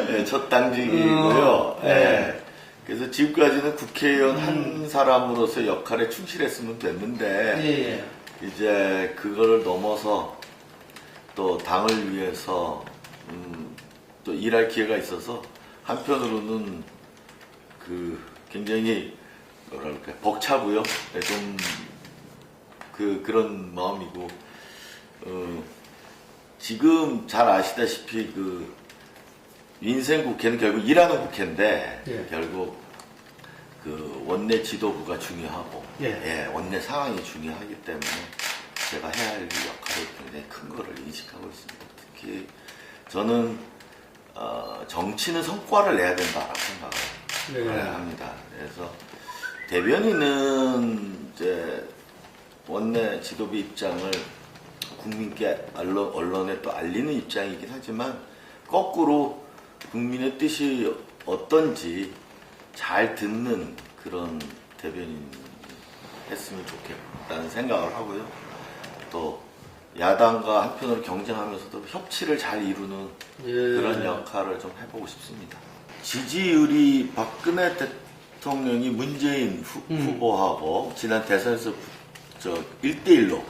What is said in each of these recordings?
네, 첫 당직이고요. 네. 그래서 지금까지는 국회의원 한 사람으로서 역할에 충실했으면 됐는데 이제 그거를 넘어서 또 당을 위해서 또 일할 기회가 있어서 한편으로는 그 굉장히 뭐랄까 벅차고요. 네, 좀 그런 마음이고 지금 잘 아시다시피 그 민생 국회는 결국 일하는 국회인데 결국 그 원내 지도부가 중요하고 원내 상황이 중요하기 때문에 제가 해야 할 역할이 굉장히 큰 거를 인식하고 있습니다. 특히 저는 정치는 성과를 내야 된다라고 생각을 합니다. 그래서 대변인은 이제 원내 지도부 입장을 국민께 언론에 또 알리는 입장이긴 하지만 거꾸로 국민의 뜻이 어떤지 잘 듣는 그런 대변인 했으면 좋겠다는 생각을 하고요. 또 야당과 한편으로 경쟁하면서도 협치를 잘 이루는 그런 역할을 좀 해보고 싶습니다. 지지율이 박근혜 대통령이 문재인 후보하고 지난 대선에서 1대1로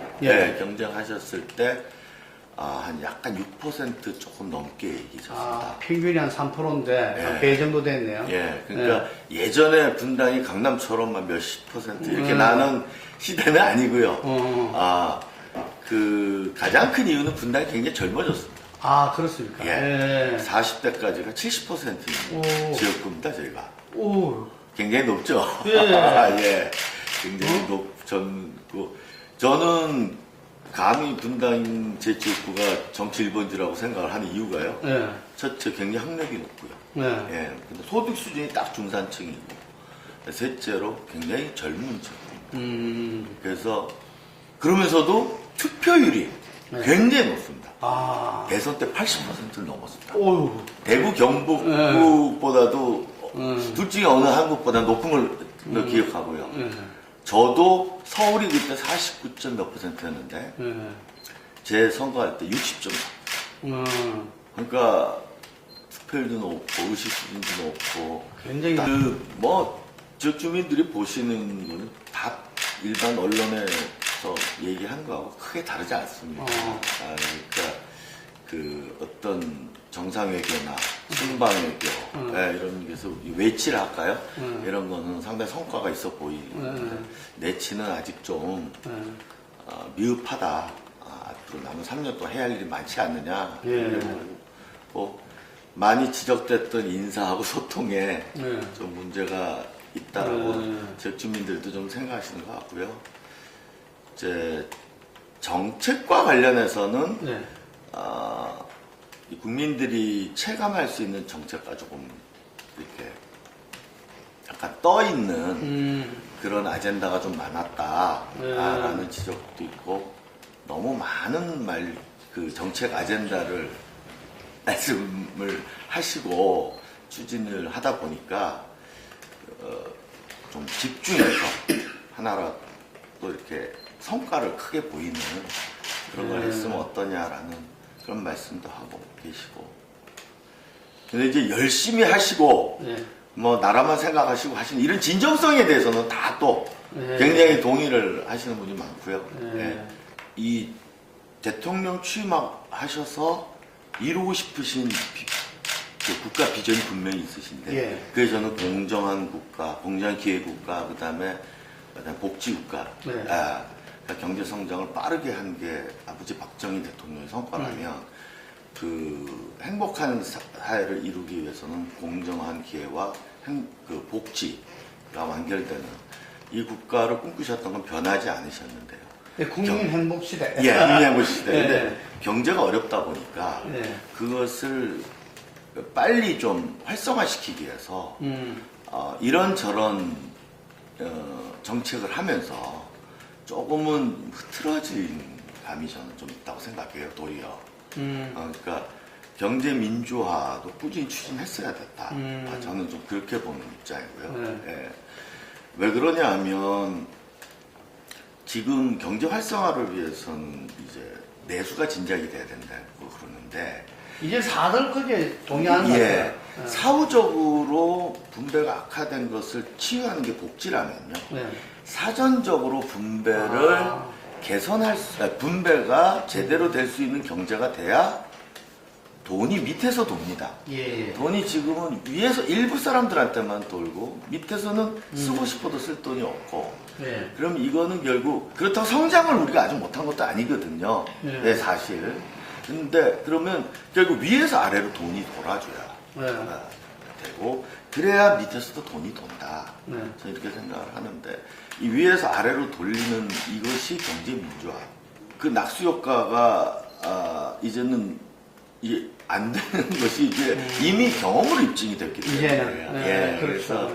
경쟁하셨을 때 한 약간 6% 조금 넘게 이기셨습니다. 평균이 한 3%인데 배 정도 됐네요. 그러니까 예전에 분당이 강남처럼만 몇십 % 이렇게 나는 시대는 아니고요. 그 가장 큰 이유는 분당이 굉장히 젊어졌습니다. 그렇습니까? 40대까지가 70%인 지역구입니다, 저희가. 오. 굉장히 높죠? 굉장히 높고, 저는 감히 분당 제 지역구가 정치 1번지라고 생각을 하는 이유가요. 첫째, 굉장히 학력이 높고요. 근데 소득 수준이 딱 중산층이고, 셋째로 굉장히 젊은 지역구입니다. 그래서, 그러면서도 투표율이 굉장히 높습니다. 대선 때 80%를 넘었습니다. 대구 경북보다도 둘 중에 어느 한국보다 높은 걸 기억하고요. 저도 서울이 그때 49점 몇 %였는데 제 선거할 때 60점. 그러니까 투표율도 높고 의식 수준도 높고 굉장히 지역 주민들이 보시는 거는 다 일반 언론에서 얘기하는 거하고 크게 다르지 않습니다. 그러니까 그 어떤 정상외교나 순방외교 이런 게서 외치를 할까요? 이런 거는 상당히 성과가 있어 보이는데 내치는 아직 좀 미흡하다. 앞으로 남은 3년 동안 해야 할 일이 많지 않느냐. 그리고 많이 지적됐던 인사하고 소통에 좀 문제가 있다라고 지역 주민들도 좀 생각하시는 것 같고요. 이제 정책과 관련해서는 국민들이 체감할 수 있는 정책과 조금 이렇게 약간 떠 있는 그런 아젠다가 좀 많았다라는 지적도 있고 너무 많은 그 정책 아젠다를 말씀을 하시고 추진을 하다 보니까 좀 집중해서 하나라도 이렇게 성과를 크게 보이는 그런 걸 했으면 어떠냐라는 그런 말씀도 하고 계시고. 근데 이제 열심히 하시고, 뭐, 나라만 생각하시고 하시는 이런 진정성에 대해서는 다 또 굉장히 동의를 하시는 분이 많고요. 이 대통령 취임하셔서 이루고 싶으신 그 국가 비전이 분명히 있으신데, 그게 저는 공정한 국가, 공정한 기회국가, 그 다음에 복지국가. 경제 성장을 빠르게 한 게 아버지 박정희 대통령의 성과라면 그 행복한 사회를 이루기 위해서는 공정한 기회와 그 복지가 완결되는 이 국가를 꿈꾸셨던 건 변하지 않으셨는데요. 국민 행복 시대. 국민 행복 시대. 근데 경제가 어렵다 보니까 그것을 빨리 좀 활성화시키기 위해서 이런저런 정책을 하면서 조금은 흐트러진 감이 저는 좀 있다고 생각해요, 도리어. 그러니까 경제 민주화도 꾸준히 추진했어야 됐다. 저는 좀 그렇게 보는 입장이고요. 왜 그러냐 하면 지금 경제 활성화를 위해서는 이제 내수가 진작이 돼야 된다고 그러는데 이제 다들 그게 동의하는 것 예, 같아요. 사후적으로 분배가 악화된 것을 치유하는 게 복지라면요. 네. 사전적으로 분배를 개선할 분배가 제대로 될 수 있는 경제가 돼야 돈이 밑에서 돕니다. 예, 예. 돈이 지금은 위에서 일부 사람들한테만 돌고 밑에서는 쓰고 싶어도 쓸 돈이 없고 네. 그럼 이거는 결국 그렇다고 성장을 우리가 아주 못한 것도 아니거든요. 네. 네, 사실. 근데 그러면 결국 위에서 아래로 돈이 돌아줘야 네. 되고 그래야 밑에서도 돈이 돈다. 네. 저는 이렇게 생각을 하는데 이 위에서 아래로 돌리는 이것이 경제 민주화. 그 낙수 효과가 이제는 이게 안 되는 것이 이제 이미 경험으로 입증이 됐기 때문에 이제는. 네, 그래서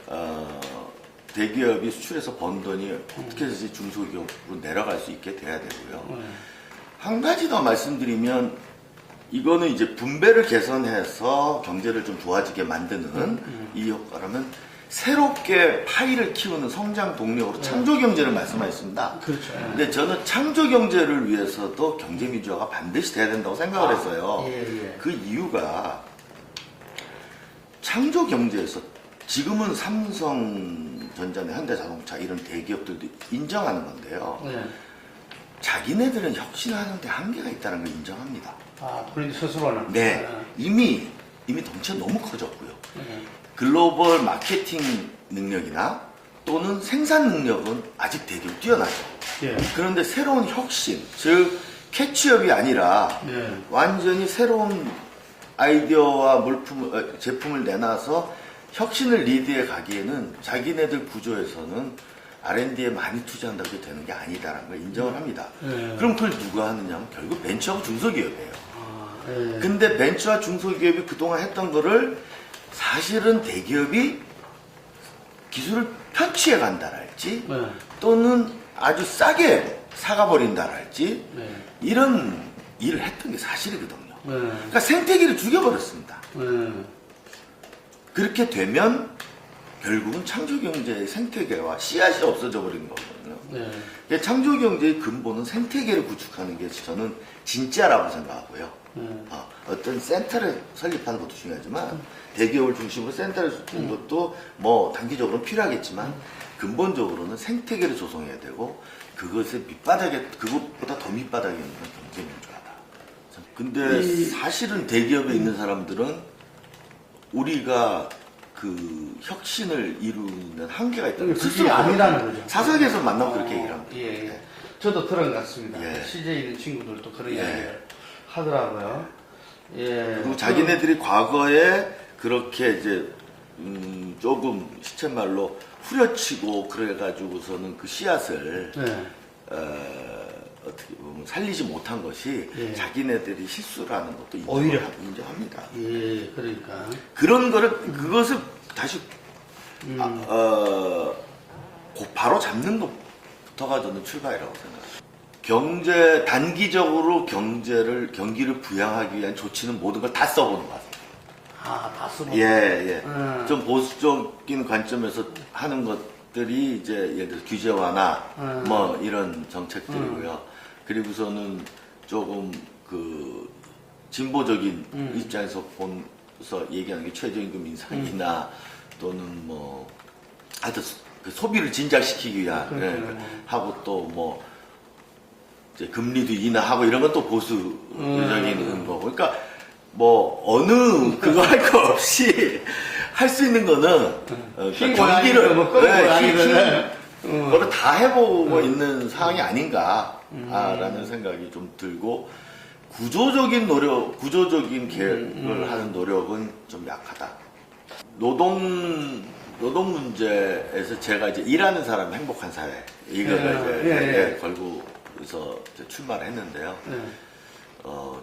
그렇죠. 대기업이 수출해서 번 돈이 어떻게 해서 중소기업으로 내려갈 수 있게 돼야 되고요. 한 가지 더 말씀드리면 이거는 이제 분배를 개선해서 경제를 좀 좋아지게 만드는 이 효과라면 새롭게 파이를 키우는 성장 동력으로 창조 경제를 말씀하셨습니다. 그렇죠. 근데 저는 창조 경제를 위해서도 경제 민주화가 반드시 돼야 된다고 생각을 했어요. 예, 예. 그 이유가 창조 경제에서 지금은 삼성전자나 현대자동차 이런 대기업들도 인정하는 건데요. 네. 자기네들은 혁신하는데 한계가 있다는 걸 인정합니다. 본인 스스로는. 네, 이미 덩치가 너무 커졌고요. 네. 글로벌 마케팅 능력이나 또는 생산 능력은 아직 대기업 뛰어나죠. 예. 그런데 새로운 혁신, 즉 캐치업이 아니라 네. 완전히 새로운 아이디어와 제품을 내놔서 혁신을 리드해 가기에는 자기네들 구조에서는 R&D에 많이 투자한다고 되는 게 아니다라는 걸 인정을 합니다. 네. 그럼 그걸 누가 하느냐면 결국 벤처하고 중소기업이에요. 네. 근데 벤처와 중소기업이 그동안 했던 거를 사실은 대기업이 기술을 편취해 간다랄지 네. 또는 아주 싸게 사가 버린다랄지 네. 이런 일을 했던 게 사실이거든요. 네. 그러니까 생태계를 죽여버렸습니다. 네. 그렇게 되면 결국은 창조경제의 생태계와 씨앗이 없어져 버리는 거거든요. 네. 그러니까 창조경제의 근본은 생태계를 구축하는 게 저는 진짜라고 생각하고요. 어떤 센터를 설립하는 것도 중요하지만 대기업을 중심으로 센터를 설립하는 것도 뭐 단기적으로는 필요하겠지만 근본적으로는 생태계를 조성해야 되고 그것의 밑바닥에 그것보다 더 밑바닥에 있는 건 경제 민주화다. 근데 사실은 대기업에 있는 사람들은 우리가 그 혁신을 이루는 한계가 있다는 그게 아니라는 거죠. 사석에서 만나면 그렇게 얘기를 합니다. 예. 네. 저도 들은 것 같습니다. 예. CJ에 있는 친구들도 그런 예. 이야기를 하더라고요. 예. 그리고 자기네들이 과거에 그렇게 이제 조금 시쳇말로 후려치고 그래가지고서는 그 씨앗을 네. 어떻게 보면 살리지 못한 것이 예. 자기네들이 실수라는 것도 오히려. 인정합니다. 예, 그러니까. 그런 거를 그것을 다시 바로 잡는 것부터가 저는 출발이라고 생각합니다. 단기적으로 경기를 부양하기 위한 조치는 모든 걸 다 써보는 것 같아요. 다 쓰고. 예. 좀 보수적인 관점에서 하는 것들이 이제 예를 들어 규제 완화, 뭐 이런 정책들이고요. 그리고서는 조금 그 진보적인 입장에서 본서 얘기하는 게 최저임금 인상이나 또는 뭐 하여튼 그 소비를 진작시키기 위한 하고 또 뭐 이제 금리도 인하하고 이런 건 또 보수적인 거고. 그러니까 뭐 어느 그거 할 거 없이 할 수 있는 거는 경기를 그거를 다 해보고 있는 상황이 아닌가라는 생각이 좀 들고 구조적인 계획을 하는 노력은 좀 약하다. 노동 문제에서 제가 이제 일하는 사람 행복한 사회 이거를 걸고서 출마를 했는데요.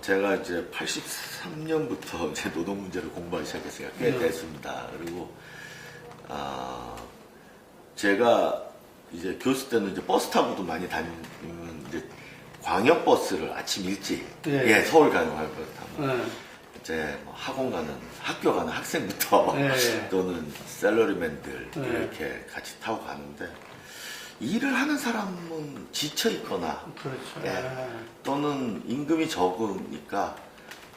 제가 이제 83년부터 이제 노동 문제를 공부하기 시작했으니까 꽤 됐습니다. 그리고 제가 이제 교수 때는 이제 버스 타고도 많이 다니면 이제 광역 버스를 아침 일찍 서울 가는 광역 버스 타면 이제 뭐 학교 가는 학생부터 또는 샐러리맨들 이렇게 같이 타고 가는데 일을 하는 사람은 지쳐 있거나 그렇죠. 또는 임금이 적으니까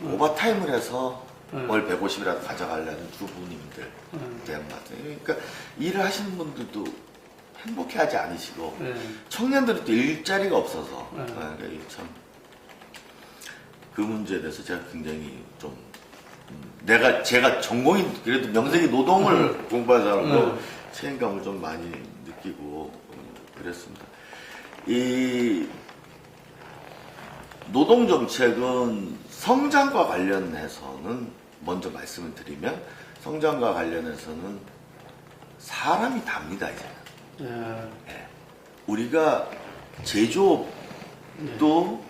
오버타임을 해서 응. 월 150이라도 가져가려는 주부님들 대한 말씀. 그러니까 일을 하시는 분들도 행복해하지 않으시고 네. 청년들은 또 일자리가 없어서 네. 그러니까 이게 참 그 문제에 대해서 제가 굉장히 좀 제가 전공인 그래도 명색이 노동을 공부한 사람으로 책임감을 좀 많이 느끼고 그랬습니다. 이 노동 정책은 성장과 관련해서는 먼저 말씀을 드리면 성장과 관련해서는 사람이 답니다 이제는. 예. 우리가 제조업도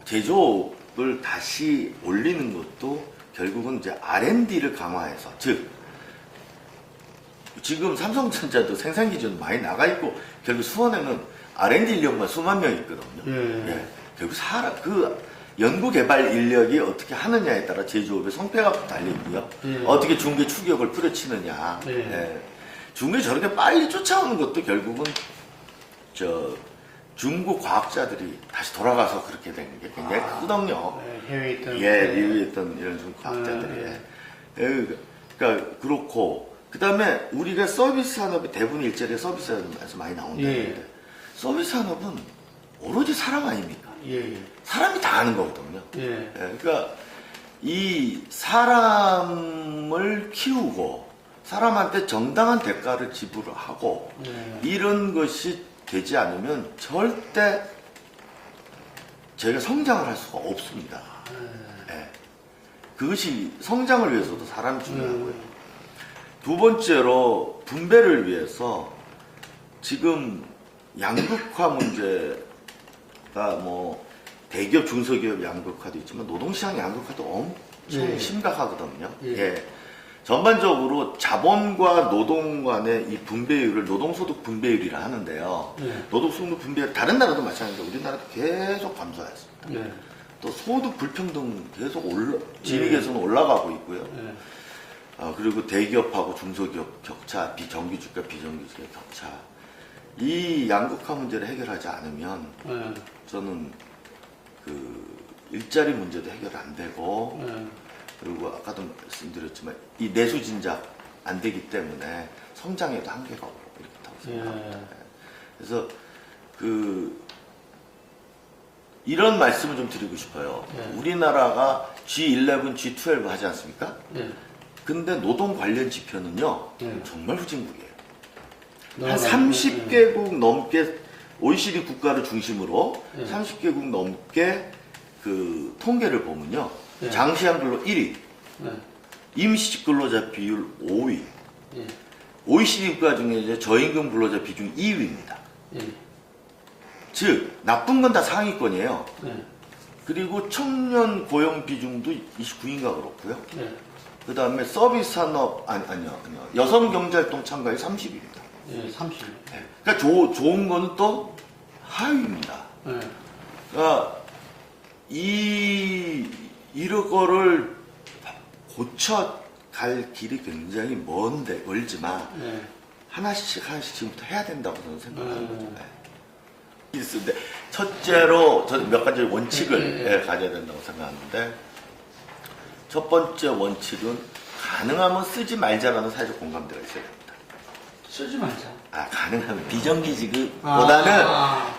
제조업을 다시 올리는 것도 결국은 이제 R&D를 강화해서 즉 지금 삼성전자도 생산 기준 많이 나가 있고 결국 수원에는 R&D 인력만 수만 명 있거든요. 예. 결국 그 연구 개발 인력이 어떻게 하느냐에 따라 제조업의 성패가 달려 있고요. 어떻게 중개 추격을 뿌려치느냐. 예. 중개 저렇게 빨리 쫓아오는 것도 결국은 중국 과학자들이 다시 돌아가서 그렇게 된 게 굉장히 크거든요. 해외에 있던. 미국에 있던 이런 중국 과학자들이. 그러니까 그렇고 그다음에 우리가 서비스 산업의 대부분 일자리가 서비스 산업에서 많이 나온다는데 서비스 산업은 오로지 사람 아닙니까? 사람이 다 하는 거거든요. 그러니까 이 사람을 키우고 사람한테 정당한 대가를 지불하고 이런 것이 되지 않으면 절대 저희가 성장을 할 수가 없습니다. 그것이 성장을 위해서도 사람이 중요하고요. 두 번째로 분배를 위해서 지금 양극화 문제가 뭐 대기업 중소기업 양극화도 있지만 노동시장 양극화도 엄청 심각하거든요. 전반적으로 자본과 노동 간의 이 분배율을 노동소득 분배율이라 하는데요. 노동소득 분배율 다른 나라도 마찬가지로 우리나라도 계속 감소했습니다. 또 소득 불평등 계속 진위계에서는 올라가고 있고요. 그리고 대기업하고 중소기업 격차, 정규직과 비정규직의 격차. 이 양극화 문제를 해결하지 않으면 저는 그 일자리 문제도 해결 안 되고 그리고 아까도 말씀드렸지만 이 내수 진작 안 되기 때문에 성장에도 한계가 있다고 생각합니다. 그래서 이런 말씀을 좀 드리고 싶어요. 우리나라가 G11, G12 하지 않습니까? 근데 노동 관련 지표는요 정말 후진국이에요. 한 30개국 넘게 OECD 국가를 중심으로 30개국 넘게 그 통계를 보면요. 장시간 근로 1위, 임시직 근로자 비율 5위, OECD 국가 중에 이제 저임금 근로자 비중 2위입니다. 즉 나쁜 건 다 상위권이에요. 그리고 청년 고용 비중도 29인가 그렇고요. 그 다음에 서비스 산업 아니요 여성 경제활동 참가율 30입니다. 30. 그러니까 좋은 거는 또 하위입니다. 그러니까 이런 거를 고쳐갈 길이 굉장히 멀지만 하나씩 지금부터 해야 된다고 저는 생각합니다. 있는데 첫째로 저는 몇 가지 원칙을 가져야 된다고 생각하는데 첫 번째 원칙은 가능하면 쓰지 말자라는 사회적 공감대가 있어야 됩니다. 쓰지 말자. 가능하면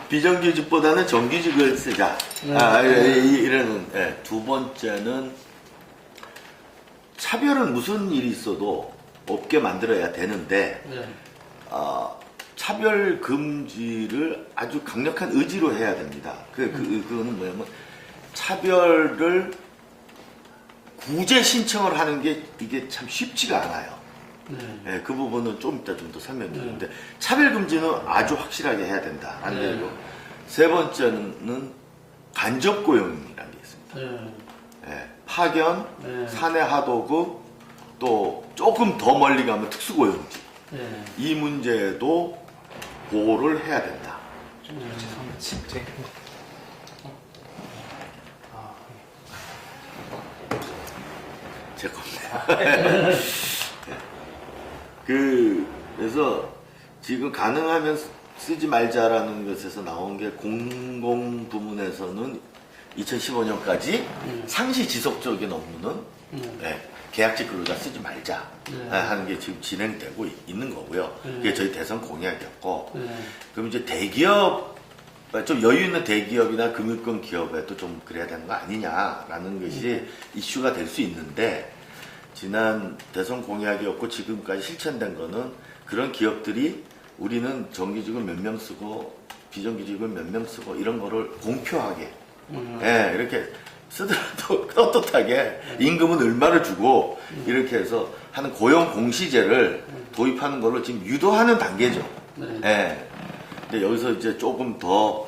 비정규직보다는 정규직을 쓰자. 이러는. 두 번째는 차별은 무슨 일이 있어도 없게 만들어야 되는데 차별 금지를 아주 강력한 의지로 해야 됩니다. 그거는 뭐냐면 차별을 구제 신청을 하는 게 이게 참 쉽지가 않아요. 그 부분은 좀 이따 좀 더 설명드리는데 차별 금지는 아주 확실하게 해야 된다라는 거고 세 번째는 간접 고용이라는 게 있습니다. 파견, 사내 하도급 또 조금 더 멀리 가면 특수고용지 이 문제도 고를 해야 된다. 제 겁니다. 그래서 지금 가능하면 쓰지 말자라는 것에서 나온 게 공공 부문에서는 2015년까지 상시 지속적인 업무는 계약직 근로자 쓰지 말자 하는 게 지금 진행되고 있는 거고요. 그게 저희 대선 공약이었고, 그럼 이제 대기업, 좀 여유 있는 대기업이나 금융권 기업에도 좀 그래야 되는 거 아니냐라는 것이 이슈가 될 수 있는데, 지난 대선 공약이었고 지금까지 실천된 거는 그런 기업들이 우리는 정규직을 몇 명 쓰고 비정규직을 몇 명 쓰고 이런 거를 공표하게 이렇게 쓰더라도 떳떳하게 임금은 얼마를 주고 이렇게 해서 하는 고용 공시제를 도입하는 걸로 지금 유도하는 단계죠. 근데 여기서 이제 조금 더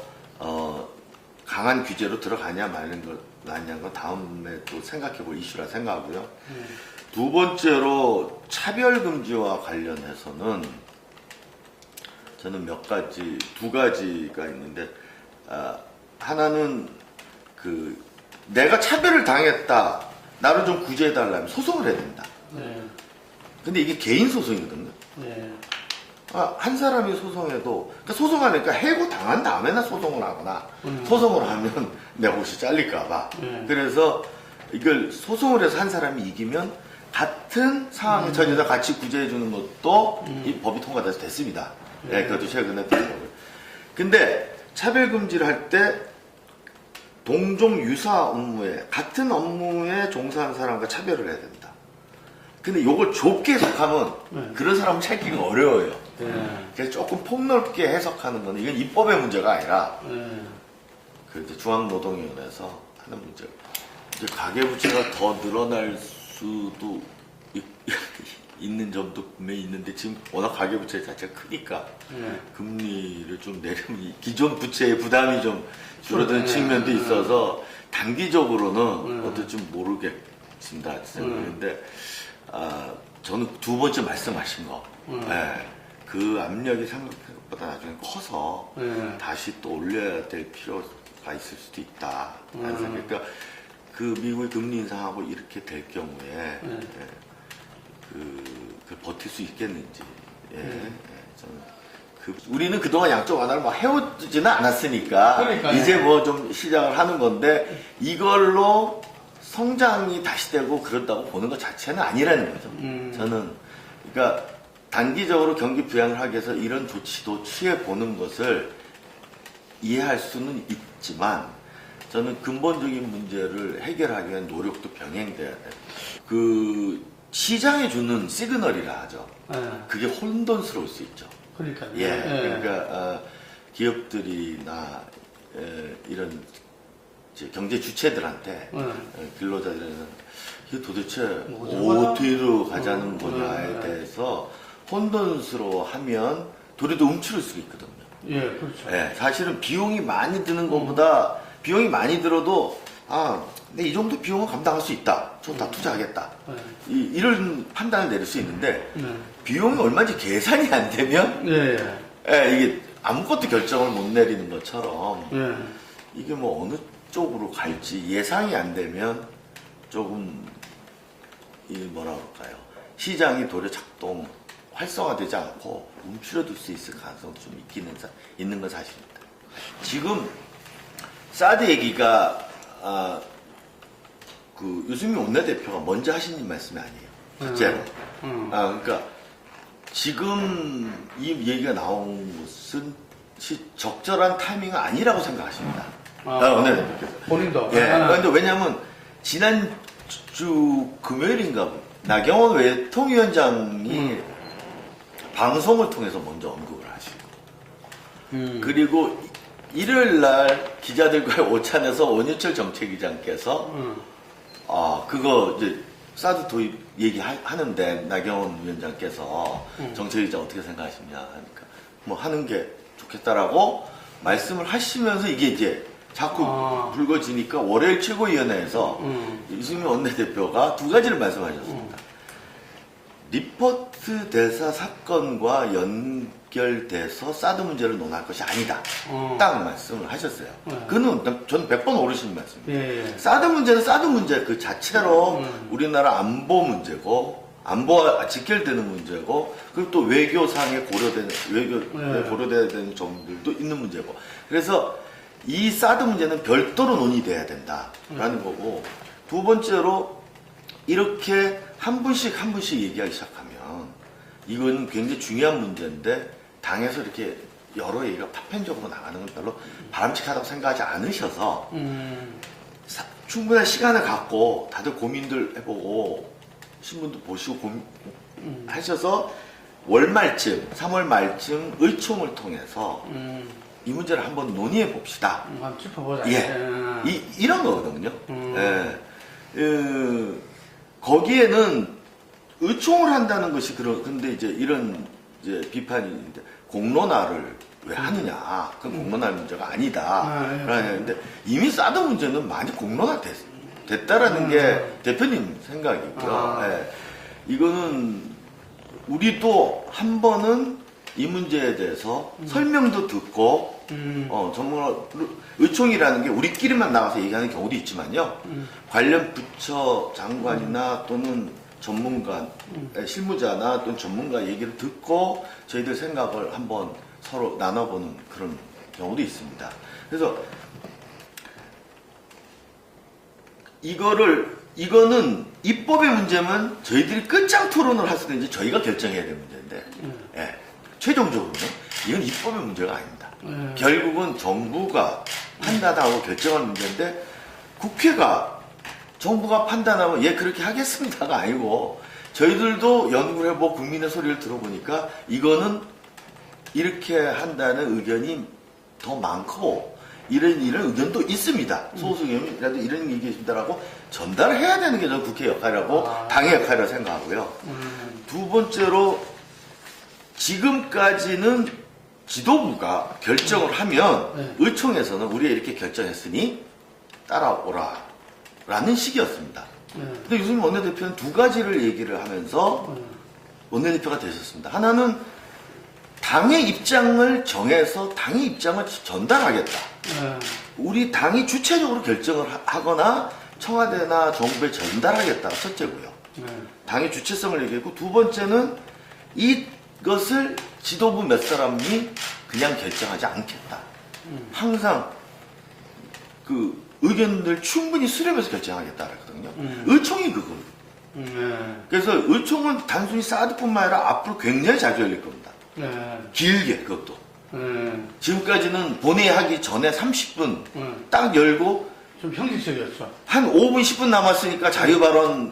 강한 규제로 들어가냐 말는 건 다음에 또 생각해 볼 이슈라 생각하고요. 두 번째로 차별금지와 관련해서는 저는 두 가지가 있는데, 하나는 내가 차별을 당했다, 나를 좀 구제해달라면 소송을 해야 된다. 근데 이게 개인 소송이거든요. 한 사람이 소송해도, 그러니까 소송하니까 해고 당한 다음에나 소송을 하거나, 소송을 하면 내 옷이 잘릴까봐. 그래서 이걸 소송을 해서 한 사람이 이기면 같은 상황에 처해서 같이 구제해주는 것도 이 법이 통과돼서 됐습니다. 그것도 최근에 된 거고요. 근데 차별금지를 할 때 동종 유사 업무에, 같은 업무에 종사하는 사람과 차별을 해야 된다. 근데 이걸 좁게 해석하면 그런 사람은 찾기가 어려워요. 그래서 조금 폭넓게 해석하는 건 이건 입법의 문제가 아니라 이제 중앙노동위원회에서 하는 문제고, 이제 가계부채가 더 늘어날 수도 있는 점도 분명히 있는데, 지금 워낙 가계부채 자체가 크니까 금리를 좀 내리면 기존 부채의 부담이 좀 줄어드는 측면도 있어서 단기적으로는 어떨지 모르겠습니다 생각했는데, 저는 두 번째 말씀하신 거, 그 압력이 생각보다 나중에 커서 다시 또 올려야 될 필요가 있을 수도 있다. 그러니까 그 미국의 금리 인상하고 이렇게 될 경우에 그 버틸 수 있겠는지. 저는 우리는 그동안 양쪽 하나를 막 해오지는 않았으니까 그러니까요. 이제 뭐 좀 시작을 하는 건데, 이걸로 성장이 다시 되고 그런다고 보는 것 자체는 아니라는 거죠. 저는 그러니까 단기적으로 경기 부양을 하기 위해서 이런 조치도 취해 보는 것을 이해할 수는 있지만, 저는 근본적인 문제를 해결하기 위한 노력도 병행돼야 돼요. 시장에 주는 시그널이라 하죠. 그게 혼돈스러울 수 있죠. 그러니까요. 그러니까 기업들이나 이런 이제 경제 주체들한테 근로자들은 이게 도대체 어디로 가자는 거냐에 대해서 혼돈스러워하면 도리도 움츠릴 수 있거든요. 그렇죠. 사실은 비용이 많이 드는 것보다 비용이 많이 들어도 근데 이 정도 비용은 감당할 수 있다. 좋다, 투자하겠다. 이런 판단을 내릴 수 있는데, 비용이 얼마인지 계산이 안 되면 이게 아무것도 결정을 못 내리는 것처럼 이게 뭐 어느 쪽으로 갈지 예상이 안 되면 조금 뭐라 그럴까요? 시장이 도리어 작동 활성화되지 않고 움츠러들 수 있을 가능성도 좀 있는 건 사실입니다. 지금 사드 얘기가 유승민 원내대표가 먼저 하신 말씀이 아니에요. 실제로. 그러니까 지금 이 얘기가 나온 것은 적절한 타이밍은 아니라고 생각하십니다. 원내대표께서. 본인도. 그런데 왜냐하면 지난주 금요일인가 나경원 외통위원장이 방송을 통해서 먼저 언급을 하시고, 그리고 일요일날 기자들과의 오찬에서 원유철 정책위장께서 그거 이제 사드 도입 얘기하는데 나경원 위원장께서 정책위장 어떻게 생각하시냐 하니까 뭐 하는 게 좋겠다라고 말씀을 하시면서 이게 이제 자꾸 불거지니까 월요일 최고위원회에서 유승민 원내대표가 두 가지를 말씀하셨습니다. 리포트 대사 사건과 연결돼서 사드 문제를 논할 것이 아니다. 딱 말씀을 하셨어요. 그는 저는 100번 오르신 말씀입니다. 사드 문제는 사드 문제 그 자체로 우리나라 안보 문제고, 안보가 직결되는 문제고, 그리고 또 외교상에 고려되는, 고려돼야 되는 점들도 있는 문제고. 그래서 이 사드 문제는 별도로 논의돼야 된다라는 거고, 두 번째로 이렇게 한 분씩 한 분씩 얘기하기 시작하면 이건 굉장히 중요한 문제인데 당에서 이렇게 여러 얘기가 파편적으로 나가는 건 별로 바람직하다고 생각하지 않으셔서 충분한 시간을 갖고 다들 고민들 해보고 신문도 보시고 하셔서 월 말쯤, 3월 말쯤 의총을 통해서 이 문제를 한번 논의해 봅시다. 한번 짚어보자. 예. 이런 거거든요. 예. 거기에는 의총을 한다는 것이 근데 이제 이런 이제 비판이 있는데 공론화를 왜 하느냐. 그건 공론화 문제가 아니다. 그런데 이미 사드 문제는 많이 공론화 됐다라는 게 대표님 생각이고요. 예. 이거는 우리도 한 번은 이 문제에 대해서 설명도 듣고 전문가 의총이라는 게 우리끼리만 나가서 얘기하는 경우도 있지만요. 관련 부처 장관이나 또는 전문가, 실무자나 또는 전문가 얘기를 듣고 저희들 생각을 한번 서로 나눠보는 그런 경우도 있습니다. 그래서 이거는 입법의 문제면 저희들이 끝장 토론을 할 수도 있는지 저희가 결정해야 될 문제인데, 예, 최종적으로는 이건 입법의 문제가 아닙니다. 결국은 정부가 판단하고 결정하는 문제인데, 정부가 판단하면 예 그렇게 하겠습니다가 아니고, 저희들도 연구를 해보고 국민의 소리를 들어보니까 이거는 이렇게 한다는 의견이 더 많고 이런 의견도 있습니다. 소수 의견이라도 이런 얘기 있습니다라고 전달을 해야 되는 게 저는 국회 역할이라고 당의 역할이라고 생각하고요. 두 번째로 지금까지는 지도부가 결정을 하면 의총에서는 우리가 이렇게 결정했으니 따라오라 라는 식이었습니다. 근데 유승민 원내대표는 두 가지를 얘기를 하면서 원내대표가 되셨습니다. 하나는 당의 입장을 정해서 당의 입장을 전달하겠다. 우리 당이 주체적으로 결정을 하거나 청와대나 정부에 전달하겠다. 첫째고요. 당의 주체성을 얘기했고, 두 번째는 이것을 지도부 몇 사람이 그냥 결정하지 않겠다. 항상 그 의견들 충분히 수렴해서 결정하겠다 그랬거든요. 의총이 그겁니다. 그래서 의총은 단순히 사드뿐만 아니라 앞으로 굉장히 자주 열릴 겁니다. 길게 그것도. 지금까지는 본회의하기 전에 30분 딱 열고 좀 형식적이었죠. 한 5분 10분 남았으니까 자유발언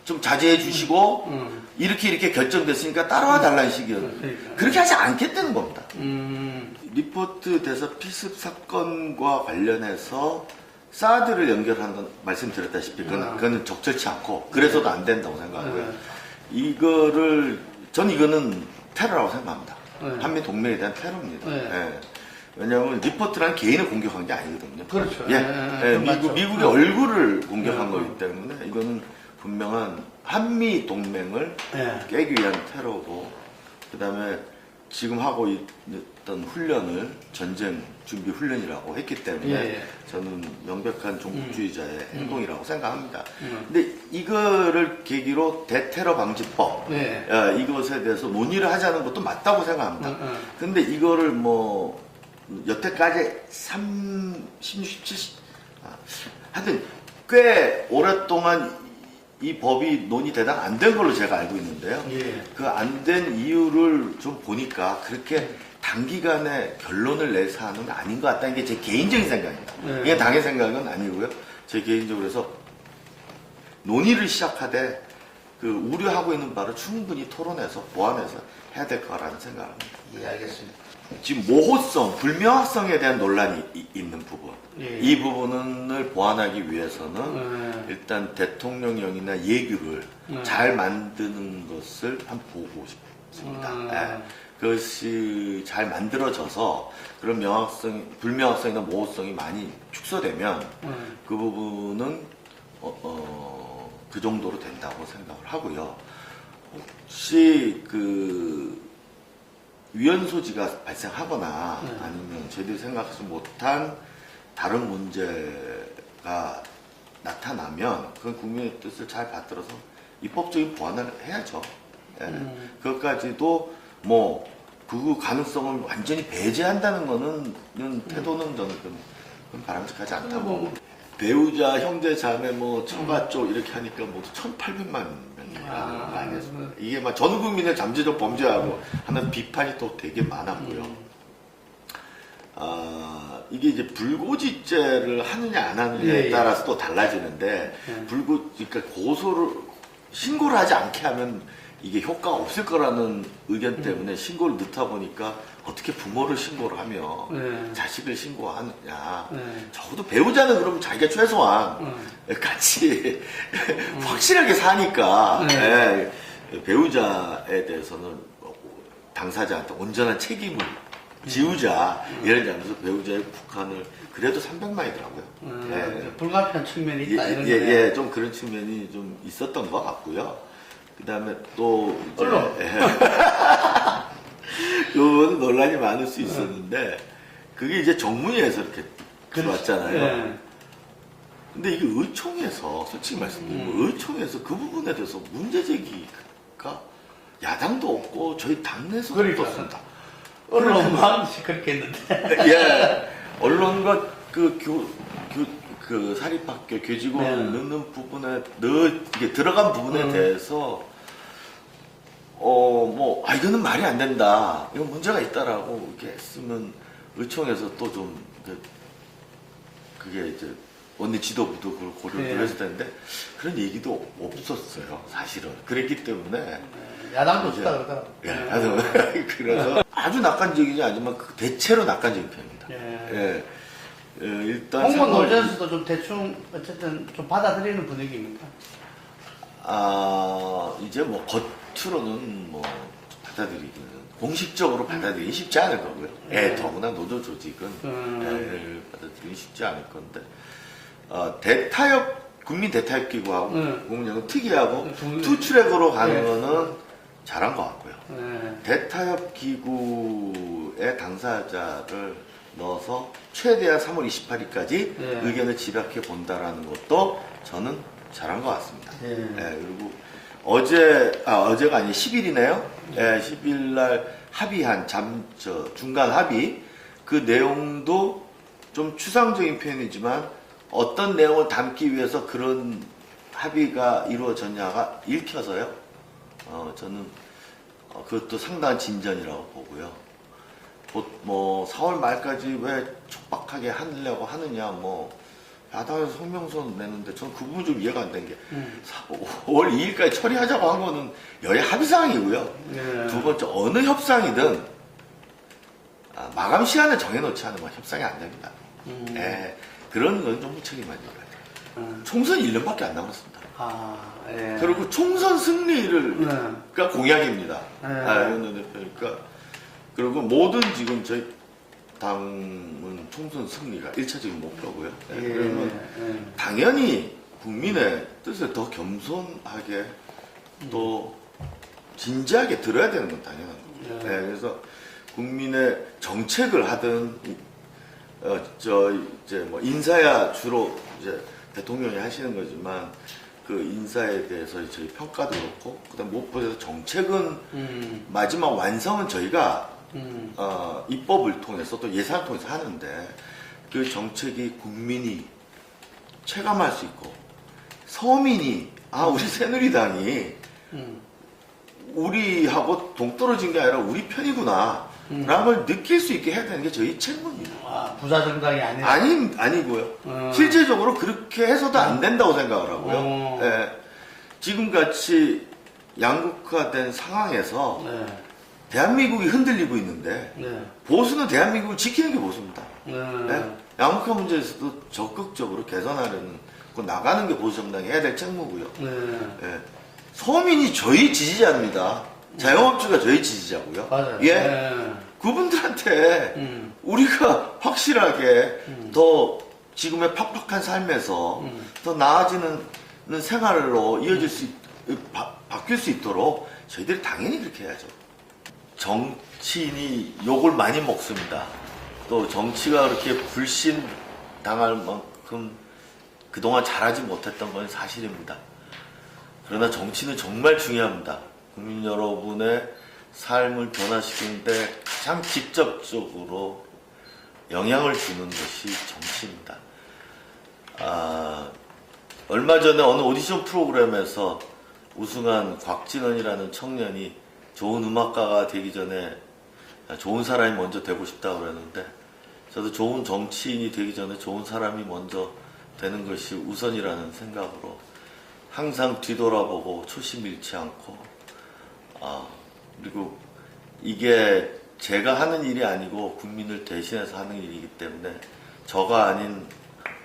좀 자제해 주시고 이렇게 결정됐으니까 따라와 달라는 식이었는데 그러니까. 그렇게 하지 않겠다는 겁니다. 리포트 대서 필습 사건과 관련해서 사드를 연결하는 건 말씀드렸다시피 그거는 적절치 않고 그래서도 안 된다고 생각하고요. 이거는 테러라고 생각합니다. 한미 동맹에 대한 테러입니다. 예. 왜냐하면 리포트라는 개인을 공격한 게 아니거든요. 그렇죠. 미국의 얼굴을 공격한 거기 때문에 이거는 분명한 한미 동맹을 깨기 위한 테러고, 그 다음에 지금 하고 있던 훈련을 전쟁 준비 훈련이라고 했기 때문에 저는 명백한 종북주의자의 행동이라고 생각합니다. 근데 이거를 계기로 대테러 방지법 이것에 대해서 논의를 하자는 것도 맞다고 생각합니다. 근데 이거를 뭐 여태까지 16, 17 하여튼 꽤 오랫동안 이 법이 논의되다 안 된 걸로 제가 알고 있는데요. 그 안 된 이유를 좀 보니까 그렇게 단기간에 결론을 낼 사안은 아닌 것 같다는 게 제 개인적인 생각입니다. 이게 당의 생각은 아니고요. 제 개인적으로 해서 논의를 시작하되 그 우려하고 있는 바를 충분히 토론해서 보완해서 해야 될 거라는 생각을 합니다. 예, 알겠습니다. 지금 모호성, 불명확성에 대한 논란이 있는 부분. 이 부분을 보완하기 위해서는 일단 대통령령이나 예규를 잘 만드는 것을 한번 보고 싶습니다. 그것이 잘 만들어져서 그런 불명확성이나 모호성이 많이 축소되면 그 부분은 그 정도로 된다고 생각을 하고요. 혹시 그 위헌 소지가 발생하거나 아니면 저희들이 생각하지 못한 다른 문제가 나타나면 그건 국민의 뜻을 잘 받들어서 입법적인 보완을 해야죠. 그것까지도 뭐 그 가능성을 완전히 배제한다는 거는 태도는 저는 그건 바람직하지 않다고. 배우자, 형제, 자매, 뭐 처가 쪽 이렇게 하니까 모두 1,800만 명이라는 거 아니었습니까? 이게 막 전 국민의 잠재적 범죄하고 하는 비판이 또 되게 많았고요. 이게 이제 불고지죄를 하느냐 안 하느냐에 따라서 또 달라지는데 그러니까 신고를 하지 않게 하면 이게 효과가 없을 거라는 의견 때문에 신고를 넣다 보니까 어떻게 부모를 신고를 하며 자식을 신고하느냐. 적어도 배우자는 그럼 자기가 최소한 같이 확실하게 사니까 배우자에 대해서는 당사자한테 온전한 책임을 지우자 이런 점에서 배우자의 북한을 그래도 300만이더라고요. 불가피한 측면이 있다 이런 거예요. 예, 좀 그런 측면이 좀 있었던 것 같고요. 그 다음에 또 이제 그거는 논란이 많을 수 있었는데 그게 이제 정문위에서 이렇게 들어왔잖아요. 근데 이게 의총에서 솔직히 말씀드리면 의총에서 그 부분에 대해서 문제 제기가 야당도 없고 저희 당내에서도 없었습니다. 언론만 시끄럽겠는데. 예, 언론과 그 사립학교 교직원을 넣는 부분에 이게 들어간 부분에 대해서 이거는 말이 안 된다. 이건 문제가 있다라고 이렇게 했으면 의총에서 또 좀 그게 이제 원내 지도부도 그걸 고려를 했을 텐데 그런 얘기도 없었어요. 사실은 그랬기 때문에 야당도 없다 그러더라고요. 그래서 아주 낙관적이지 않지만 대체로 낙관적인 편입니다. 일단 공무원 노조에서도 좀 대충 어쨌든 좀 받아들이는 분위기입니까? 이제 뭐 겉으로는 뭐 받아들이기는 공식적으로 받아들이기 쉽지 않을 거고요. 더구나 노조 조직은 받아들이기 쉽지 않을 건데 국민 대타협 기구하고 공공연은 특이하고 투트랙으로 가는 거는 잘한 것 같고요. 대타협 기구의 당사자를 넣어서 최대한 3월 28일까지 의견을 집약해 본다라는 것도 저는 잘한 것 같습니다. 그리고 어제가 아니 10일이네요. 10일 날 합의한 중간 합의 그 내용도 좀 추상적인 표현이지만 어떤 내용을 담기 위해서 그런 합의가 이루어졌냐가 읽혀서요. 저는 그것도 상당한 진전이라고 보고요. 뭐 4월 말까지 왜 촉박하게 하려고 하느냐 야당에서 성명서 내는데 저는 그 부분 좀 이해가 안 된 게 5월 2일까지 처리하자고 한 거는 여야 합의사항이고요. 두 번째 어느 협상이든 마감 시한을 정해놓지 않으면 협상이 안 됩니다. 그런 건 좀 무책임한 것 같아요. 총선 1년밖에 안 남았습니다. 그리고 총선 승리가 공약입니다. 그러니까 그리고 모든 지금 저희 당은 총선 승리가 1차적인 목표고요. 그러면 당연히 국민의 뜻에 더 겸손하게 또 진지하게 들어야 되는 건 당연한 겁니다. 그래서 국민의 정책을 하든 이제 뭐 인사야 주로 이제 대통령이 하시는 거지만 그 인사에 대해서 저희 평가도 그렇고 그다음 무엇보다 정책은 마지막 완성은 저희가 입법을 통해서 또 예산을 통해서 하는데 그 정책이 국민이 체감할 수 있고 서민이 우리 새누리당이 우리하고 동떨어진 게 아니라 우리 편이구나 라는 걸 느낄 수 있게 해야 되는 게 저희 책무입니다. 부자 정당이 아니에요? 아니고요. 실제적으로 그렇게 해서도 안 된다고 생각을 하고요. 지금같이 양극화된 상황에서 대한민국이 흔들리고 있는데 보수는 대한민국을 지키는 게 보수입니다. 양극화 문제에서도 적극적으로 개선하려는 나가는 게 보수 정당이 해야 될 책무고요. 서민이 저희 지지자입니다. 자영업주가 저희 지지자고요. 맞아요. 그분들한테 우리가 확실하게 더 지금의 팍팍한 삶에서 더 나아지는 생활로 바뀔 수 있도록 저희들이 당연히 그렇게 해야죠. 정치인이 욕을 많이 먹습니다. 또 정치가 그렇게 불신당할 만큼 그동안 잘하지 못했던 건 사실입니다. 그러나 정치는 정말 중요합니다. 국민 여러분의 삶을 변화시키는데 가장 직접적으로 영향을 주는 것이 정치입니다. 얼마 전에 어느 오디션 프로그램에서 우승한 곽진원이라는 청년이 좋은 음악가가 되기 전에 좋은 사람이 먼저 되고 싶다고 그랬는데, 저도 좋은 정치인이 되기 전에 좋은 사람이 먼저 되는 것이 우선이라는 생각으로 항상 뒤돌아보고 초심 잃지 않고, 그리고 이게 제가 하는 일이 아니고 국민을 대신해서 하는 일이기 때문에 저가 아닌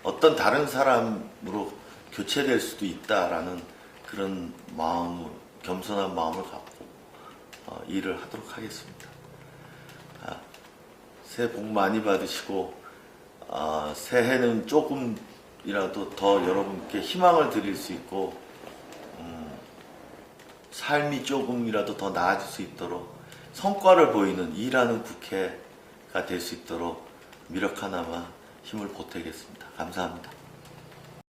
어떤 다른 사람으로 교체될 수도 있다라는 그런 마음, 겸손한 마음을 갖고 일을 하도록 하겠습니다. 새해 복 많이 받으시고, 새해는 조금이라도 더 여러분께 희망을 드릴 수 있고, 삶이 조금이라도 더 나아질 수 있도록 성과를 보이는 일하는 국회가 될 수 있도록 미력 하나마 힘을 보태겠습니다. 감사합니다.